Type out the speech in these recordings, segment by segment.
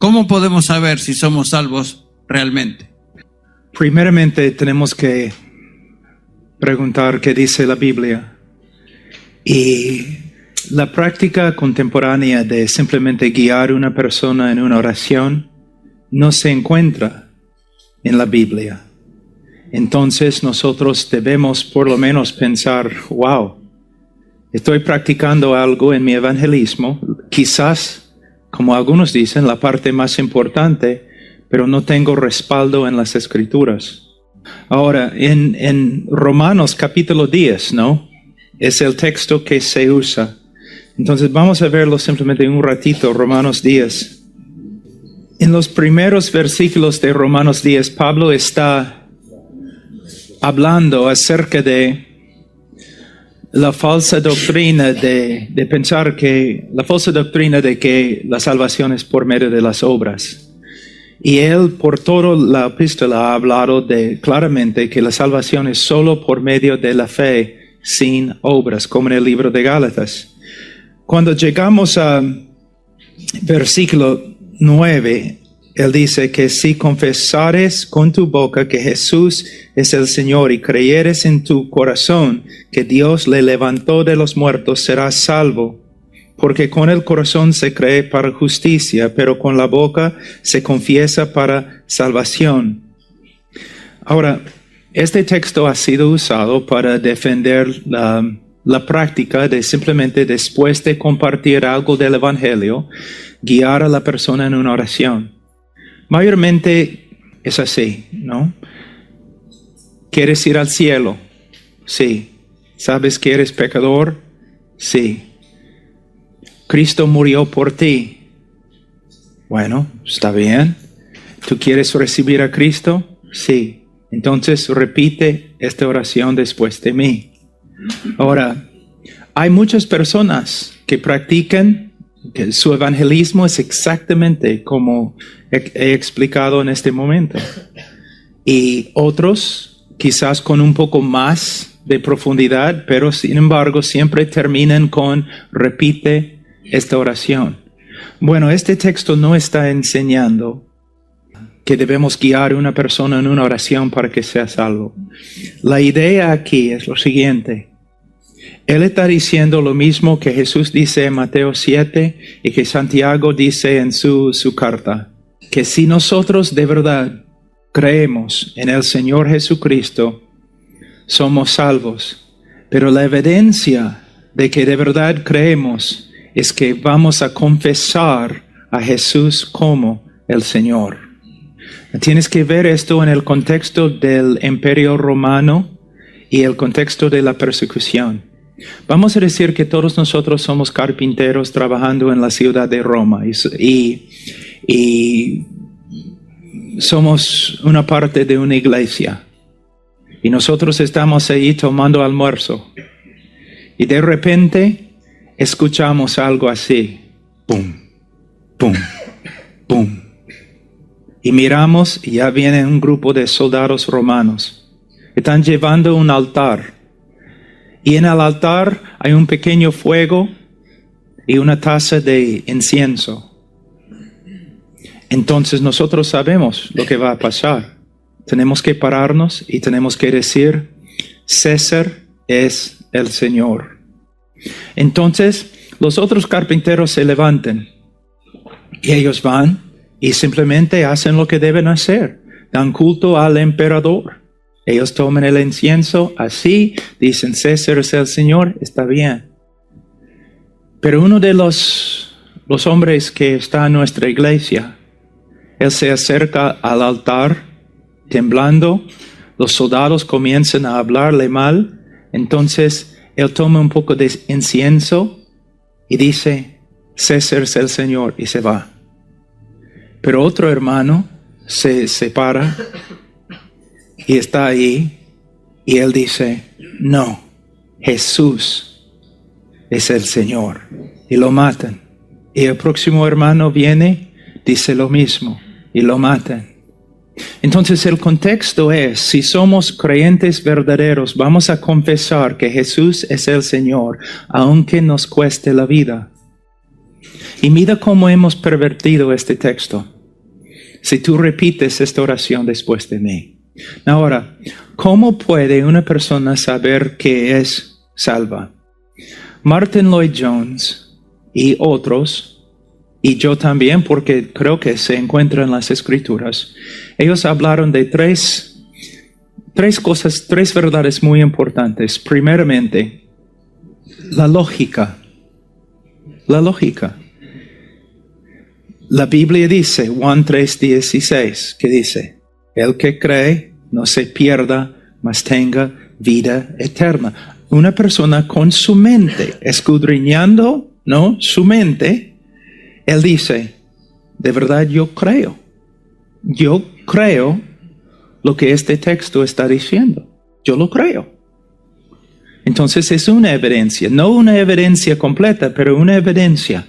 ¿Cómo podemos saber si somos salvos realmente? Primeramente tenemos que preguntar qué dice la Biblia. Y la práctica contemporánea de simplemente guiar a una persona en una oración no se encuentra en la Biblia. Entonces nosotros debemos por lo menos pensar, wow, estoy practicando algo en mi evangelismo, quizás, como algunos dicen, la parte más importante, pero no tengo respaldo en las Escrituras. Ahora, en Romanos capítulo 10, ¿no? Es el texto que se usa. Entonces vamos a verlo simplemente un ratito, Romanos 10. En los primeros versículos de Romanos 10, Pablo está hablando acerca de la falsa doctrina de pensar que, la falsa doctrina de que la salvación es por medio de las obras. Y él por toda la epístola ha hablado claramente que la salvación es solo por medio de la fe, sin obras, como en el libro de Gálatas. Cuando llegamos a versículo 9, él dice que si confesares con tu boca que Jesús es el Señor y creyeres en tu corazón que Dios le levantó de los muertos, serás salvo. Porque con el corazón se cree para justicia, pero con la boca se confiesa para salvación. Ahora, este texto ha sido usado para defender la práctica de simplemente después de compartir algo del Evangelio, guiar a la persona en una oración. Mayormente es así, ¿no? ¿Quieres ir al cielo? Sí. ¿Sabes que eres pecador? Sí. Cristo murió por ti. Bueno, está bien. ¿Tú quieres recibir a Cristo? Sí. Entonces repite esta oración después de mí. Ahora, hay muchas personas que practican que su evangelismo es exactamente como he explicado en este momento. Y otros, quizás con un poco más de profundidad, pero sin embargo siempre terminan con repite esta oración. Bueno, este texto no está enseñando que debemos guiar a una persona en una oración para que sea salvo. La idea aquí es lo siguiente. Él está diciendo lo mismo que Jesús dice en Mateo 7 y que Santiago dice en su carta. Que si nosotros de verdad creemos en el Señor Jesucristo, somos salvos. Pero la evidencia de que de verdad creemos es que vamos a confesar a Jesús como el Señor. Tienes que ver esto en el contexto del Imperio Romano y el contexto de la persecución. Vamos a decir que todos nosotros somos carpinteros trabajando en la ciudad de Roma y somos una parte de una iglesia. Y nosotros estamos ahí tomando almuerzo. Y de repente escuchamos algo así. Pum, pum, pum. Y miramos y ya viene un grupo de soldados romanos. Están llevando un altar. Y en el altar hay un pequeño fuego y una taza de incienso. Entonces nosotros sabemos lo que va a pasar. Tenemos que pararnos y tenemos que decir, César es el Señor. Entonces los otros carpinteros se levantan y ellos van y simplemente hacen lo que deben hacer. Dan culto al emperador. Ellos toman el incienso así, dicen César es el Señor, está bien. Pero uno de los hombres que está en nuestra iglesia, él se acerca al altar temblando, los soldados comienzan a hablarle mal, entonces él toma un poco de incienso y dice, César es el Señor, y se va. Pero otro hermano se separa y está ahí, y él dice, no, Jesús es el Señor, y lo matan. Y el próximo hermano viene, dice lo mismo, y lo matan. Entonces el contexto es, si somos creyentes verdaderos, vamos a confesar que Jesús es el Señor, aunque nos cueste la vida. Y mira cómo hemos pervertido este texto. Si tú repites esta oración después de mí. Ahora, ¿cómo puede una persona saber que es salva? Martin Lloyd-Jones y otros, y yo también, porque creo que se encuentra en las Escrituras, ellos hablaron de tres cosas, tres verdades muy importantes. Primeramente, la lógica. La lógica. La Biblia dice, Juan 3:16, que dice, el que cree no se pierda, mas tenga vida eterna. Una persona con su mente, escudriñando, ¿no? Su mente, él dice, de verdad yo creo lo que este texto está diciendo. Yo lo creo. Entonces es una evidencia, no una evidencia completa, pero una evidencia.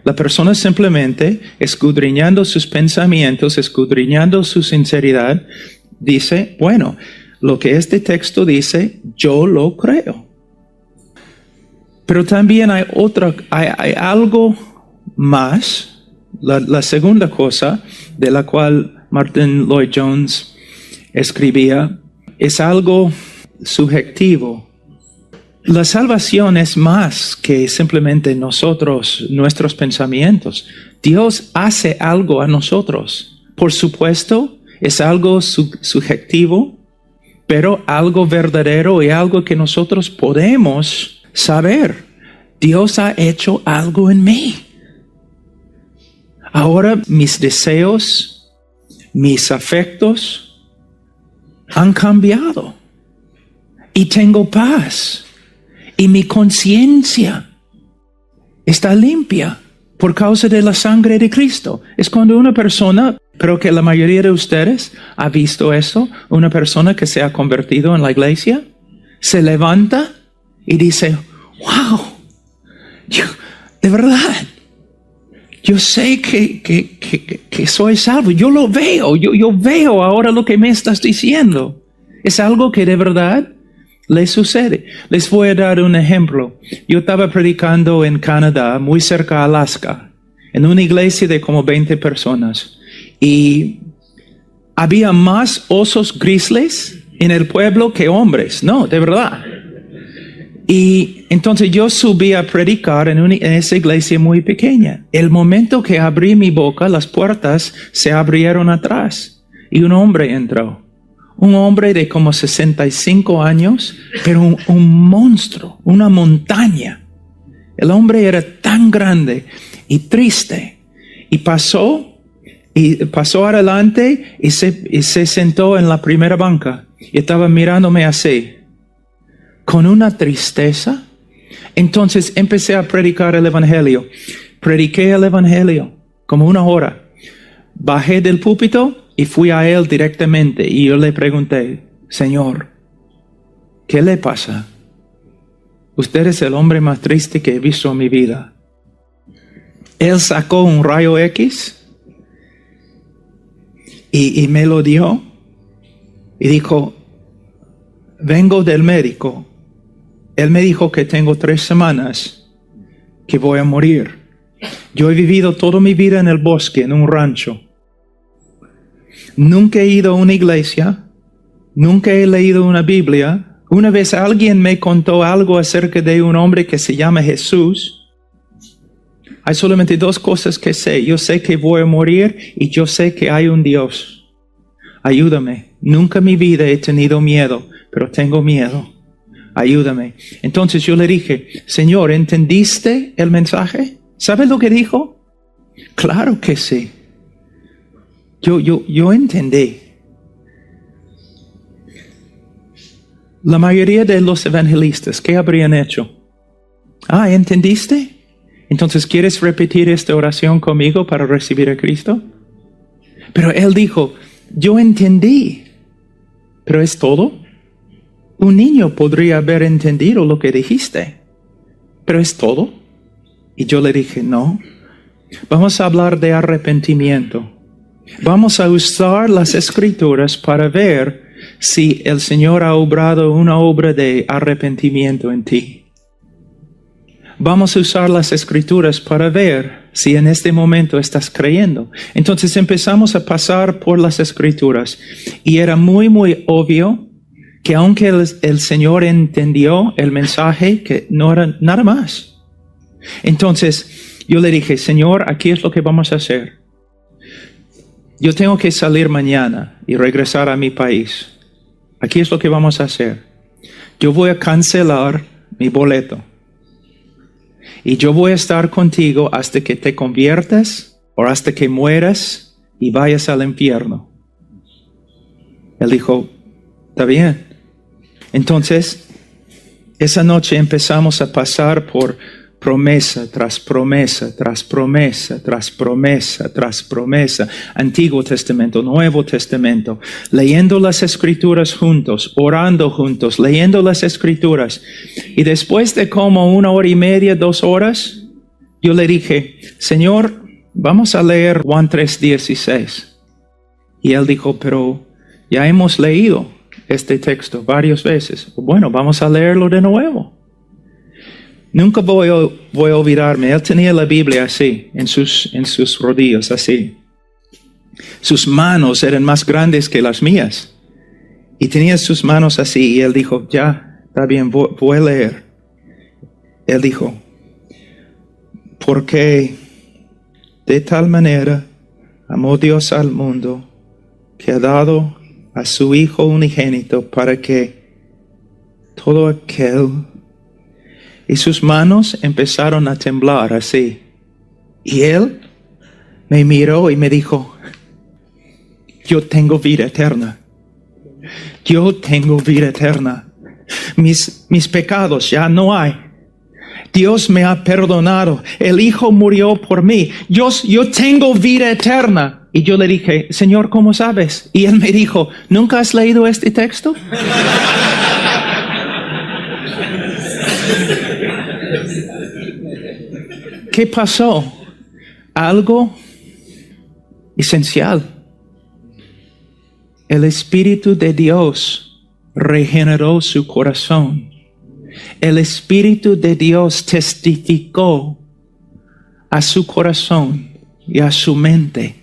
La persona simplemente, escudriñando sus pensamientos, escudriñando su sinceridad, dice, bueno, lo que este texto dice, yo lo creo. Pero también hay algo más, la segunda cosa de la cual Martin Lloyd-Jones escribía, es algo subjetivo. La salvación es más que simplemente nuestros pensamientos. Dios hace algo a nosotros. Por supuesto, es algo subjetivo, pero algo verdadero y algo que nosotros podemos saber. Dios ha hecho algo en mí. Ahora mis deseos, mis afectos han cambiado y tengo paz. Y mi conciencia está limpia por causa de la sangre de Cristo. Es cuando una persona, creo que la mayoría de ustedes ha visto eso, una persona que se ha convertido en la iglesia, se levanta y dice, wow, de verdad, yo sé que soy salvo, yo lo veo, yo veo ahora lo que me estás diciendo. Es algo que de verdad les sucede. Les voy a dar un ejemplo. Yo estaba predicando en Canadá, muy cerca de Alaska, en una iglesia de como 20 personas. Y había más osos grizzlies en el pueblo que hombres. No, de verdad. Y entonces yo subí a predicar en esa iglesia muy pequeña. El momento que abrí mi boca, las puertas se abrieron atrás y un hombre entró. Un hombre de como 65 años, pero un monstruo, una montaña. El hombre era tan grande y triste. Y pasó adelante y se sentó en la primera banca. Y estaba mirándome así, con una tristeza. Entonces empecé a predicar el Evangelio. Prediqué el Evangelio como 1 hora. Bajé del púlpito y fui a él directamente y yo le pregunté, Señor, ¿qué le pasa? Usted es el hombre más triste que he visto en mi vida. Él sacó un rayo X y me lo dio y dijo, vengo del médico. Él me dijo que tengo 3 semanas que voy a morir. Yo he vivido toda mi vida en el bosque, en un rancho. Nunca he ido a una iglesia, nunca he leído una Biblia. Una vez alguien me contó algo acerca de un hombre que se llama Jesús. Hay solamente 2 cosas que sé. Yo sé que voy a morir y yo sé que hay un Dios. Ayúdame. Nunca en mi vida he tenido miedo, pero tengo miedo. Ayúdame. Entonces yo le dije, Señor, ¿entendiste el mensaje? ¿Sabes lo que dijo? Claro que sí. Yo entendí. La mayoría de los evangelistas, ¿qué habrían hecho? ¿Entendiste? Entonces, ¿quieres repetir esta oración conmigo para recibir a Cristo? Pero él dijo, yo entendí. ¿Pero es todo? Un niño podría haber entendido lo que dijiste. ¿Pero es todo? Y yo le dije, no. Vamos a hablar de arrepentimiento. Vamos a usar las Escrituras para ver si el Señor ha obrado una obra de arrepentimiento en ti. Vamos a usar las escrituras para ver si en este momento estás creyendo. Entonces empezamos a pasar por las escrituras y era muy, muy obvio que aunque el Señor entendió el mensaje, que no era nada más. Entonces yo le dije, Señor, aquí es lo que vamos a hacer. Yo tengo que salir mañana y regresar a mi país. Aquí es lo que vamos a hacer. Yo voy a cancelar mi boleto. Y yo voy a estar contigo hasta que te conviertas o hasta que mueras y vayas al infierno. Él dijo, está bien. Entonces, esa noche empezamos a pasar por promesa tras promesa, tras promesa, tras promesa, tras promesa. Antiguo Testamento, Nuevo Testamento. Leyendo las Escrituras juntos, orando juntos, leyendo las Escrituras. Y después de como 1 hora y media, 2 horas, yo le dije, Señor, vamos a leer Juan 3:16. Y él dijo, pero ya hemos leído este texto varias veces. Bueno, vamos a leerlo de nuevo. Nunca voy a olvidarme. Él tenía la Biblia así, en sus rodillas, así. Sus manos eran más grandes que las mías. Y tenía sus manos así. Y él dijo, ya, está bien, voy a leer. Él dijo, porque de tal manera amó Dios al mundo, que ha dado a su Hijo unigénito para que todo aquel... Y sus manos empezaron a temblar así. Y él me miró y me dijo, yo tengo vida eterna. Yo tengo vida eterna. Mis pecados ya no hay. Dios me ha perdonado. El Hijo murió por mí. Yo tengo vida eterna. Y yo le dije, Señor, ¿cómo sabes? Y él me dijo, ¿nunca has leído este texto? ¿Qué pasó? Algo esencial. El Espíritu de Dios regeneró su corazón. El Espíritu de Dios testificó a su corazón y a su mente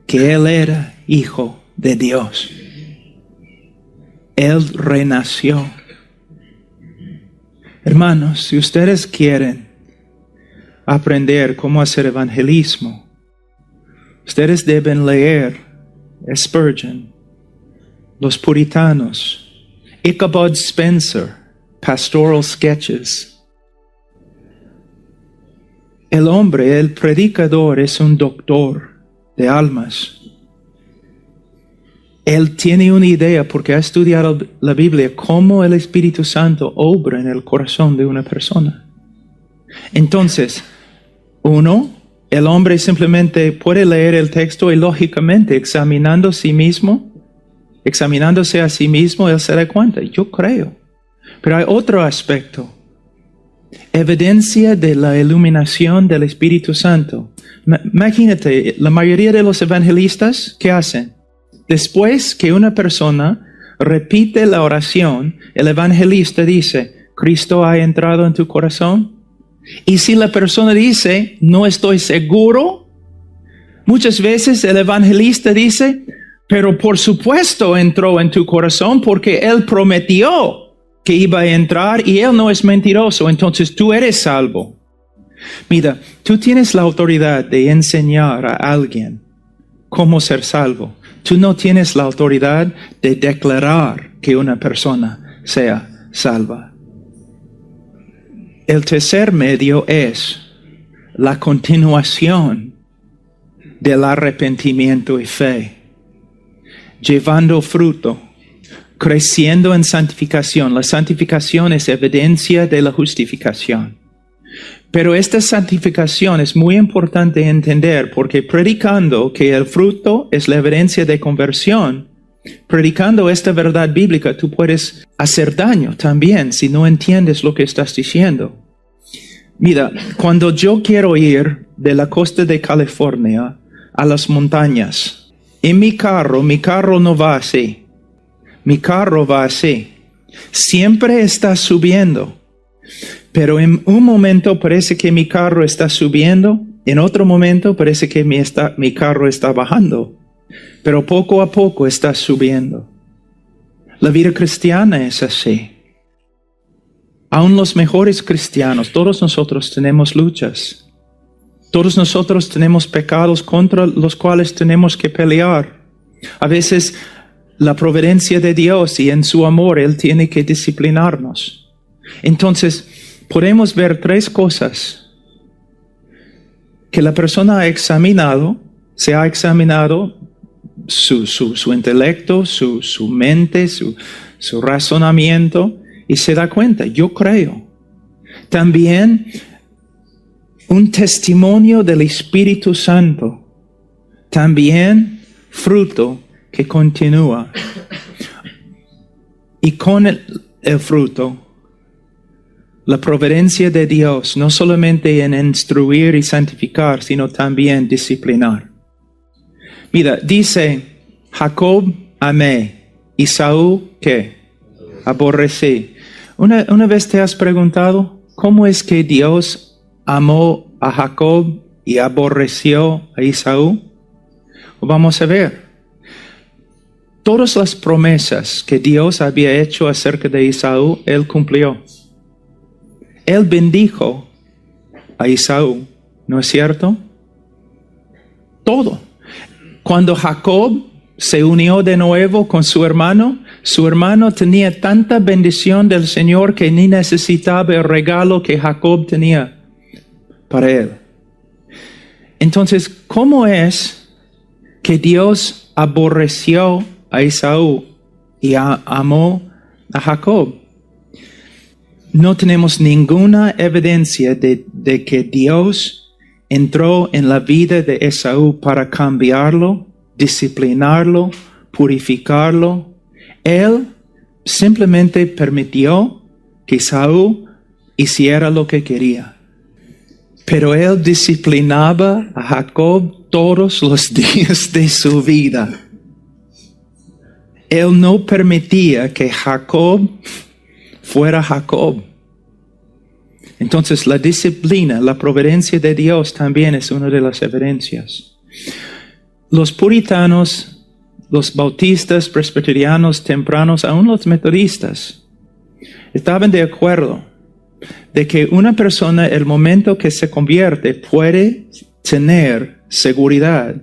que Él era Hijo de Dios. Él renació. Hermanos, si ustedes quieren aprender cómo hacer evangelismo, ustedes deben leer Spurgeon, Los Puritanos, Ichabod Spencer, Pastoral Sketches. El hombre, el predicador, es un doctor de almas. Él tiene una idea porque ha estudiado la Biblia, cómo el Espíritu Santo obra en el corazón de una persona. Entonces, el hombre simplemente puede leer el texto y lógicamente examinándose a sí mismo, él se da cuenta, yo creo. Pero hay otro aspecto. Evidencia de la iluminación del Espíritu Santo. Imagínate, la mayoría de los evangelistas, ¿qué hacen? Después que una persona repite la oración, el evangelista dice, ¿Cristo ha entrado en tu corazón? Y si la persona dice, no estoy seguro, muchas veces el evangelista dice, pero por supuesto entró en tu corazón porque Él prometió que iba a entrar y Él no es mentiroso, entonces tú eres salvo. Mira, tú tienes la autoridad de enseñar a alguien cómo ser salvo. Tú no tienes la autoridad de declarar que una persona sea salva. El tercer medio es la continuación del arrepentimiento y fe, llevando fruto, creciendo en santificación. La santificación es evidencia de la justificación. Pero esta santificación es muy importante entender porque predicando que el fruto es la evidencia de conversión, predicando esta verdad bíblica, tú puedes hacer daño también si no entiendes lo que estás diciendo. Mira, cuando yo quiero ir de la costa de California a las montañas, en mi carro no va así. Mi carro va así. Siempre está subiendo. Pero en un momento parece que mi carro está subiendo, en otro momento parece que mi carro está bajando, pero poco a poco está subiendo. La vida cristiana es así. Aún los mejores cristianos, todos nosotros tenemos luchas. Todos nosotros tenemos pecados contra los cuales tenemos que pelear. A veces la providencia de Dios y en su amor Él tiene que disciplinarnos. Entonces, podemos ver tres cosas que la persona ha examinado, se ha examinado su intelecto, su mente, su razonamiento, y se da cuenta, yo creo. También un testimonio del Espíritu Santo, también fruto que continúa. Y con el fruto, la providencia de Dios, no solamente en instruir y santificar, sino también disciplinar. Mira, dice, Jacob amé, Esaú, ¿qué? Aborrecí. Una vez te has preguntado, ¿cómo es que Dios amó a Jacob y aborreció a Esaú? Vamos a ver. Todas las promesas que Dios había hecho acerca de Esaú, Él cumplió. Él bendijo a Esaú, ¿no es cierto? Todo. Cuando Jacob se unió de nuevo con su hermano tenía tanta bendición del Señor que ni necesitaba el regalo que Jacob tenía para él. Entonces, ¿cómo es que Dios aborreció a Esaú y amó a Jacob? No tenemos ninguna evidencia de que Dios entró en la vida de Esaú para cambiarlo, disciplinarlo, purificarlo. Él simplemente permitió que Esaú hiciera lo que quería. Pero él disciplinaba a Jacob todos los días de su vida. Él no permitía que Jacob fuera Jacob. Entonces la disciplina, la providencia de Dios también es una de las evidencias. Los puritanos, los bautistas, presbiterianos, tempranos, aún los metodistas, estaban de acuerdo de que una persona, el momento que se convierte, puede tener seguridad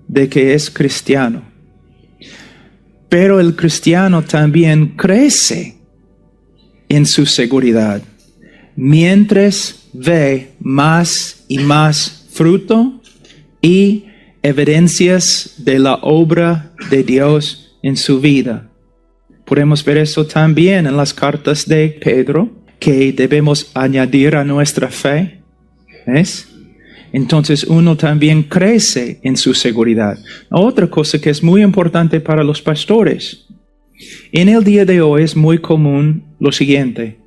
de que es cristiano. Pero el cristiano también crece en su seguridad mientras ve más y más fruto y evidencias de la obra de Dios en su vida. Podemos ver eso también en las cartas de Pedro, que debemos añadir a nuestra fe. ¿Ves? Entonces uno también crece en su seguridad. Otra cosa que es muy importante para los pastores. En el día de hoy es muy común lo siguiente.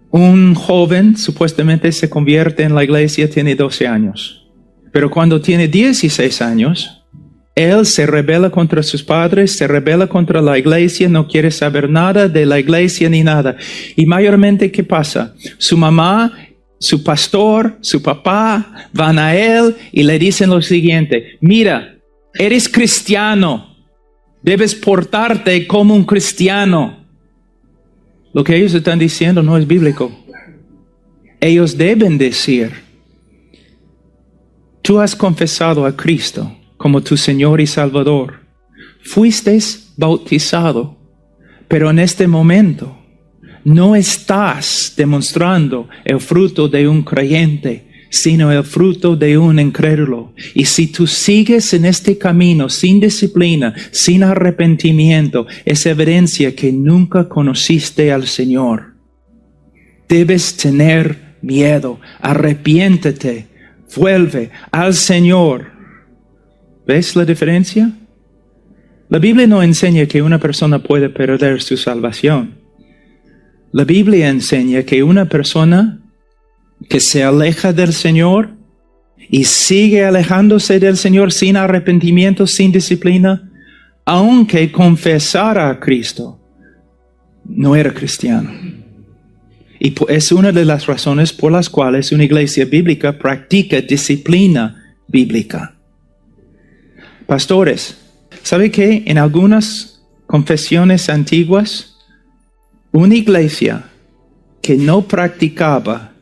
Un joven supuestamente se convierte en la iglesia, tiene 12 años. Pero cuando tiene 16 años, él se rebela contra sus padres, se rebela contra la iglesia, no quiere saber nada de la iglesia ni nada. Y mayormente, ¿qué pasa? Su mamá, su pastor, su papá van a él y le dicen lo siguiente: mira, eres cristiano, debes portarte como un cristiano. Lo que ellos están diciendo no es bíblico. Ellos deben decir: tú has confesado a Cristo como tu Señor y Salvador. Fuiste bautizado, pero en este momento no estás demostrando el fruto de un creyente, sino el fruto de un incrédulo. Y si tú sigues en este camino sin disciplina, sin arrepentimiento, es evidencia que nunca conociste al Señor. Debes tener miedo, arrepiéntete, vuelve al Señor. ¿Ves la diferencia? La Biblia no enseña que una persona puede perder su salvación. La Biblia enseña que una persona que se aleja del Señor y sigue alejándose del Señor sin arrepentimiento, sin disciplina, aunque confesara a Cristo, no era cristiano. Y es una de las razones por las cuales una iglesia bíblica practica disciplina bíblica. Pastores, ¿sabe qué? En algunas confesiones antiguas, una iglesia que no practicaba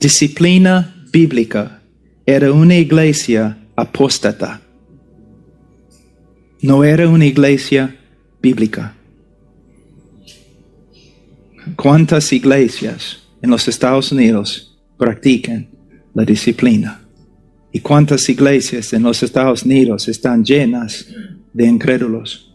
disciplina bíblica era una iglesia apóstata. No era una iglesia bíblica. ¿Cuántas iglesias en los Estados Unidos practican la disciplina? ¿Y cuántas iglesias en los Estados Unidos están llenas de incrédulos?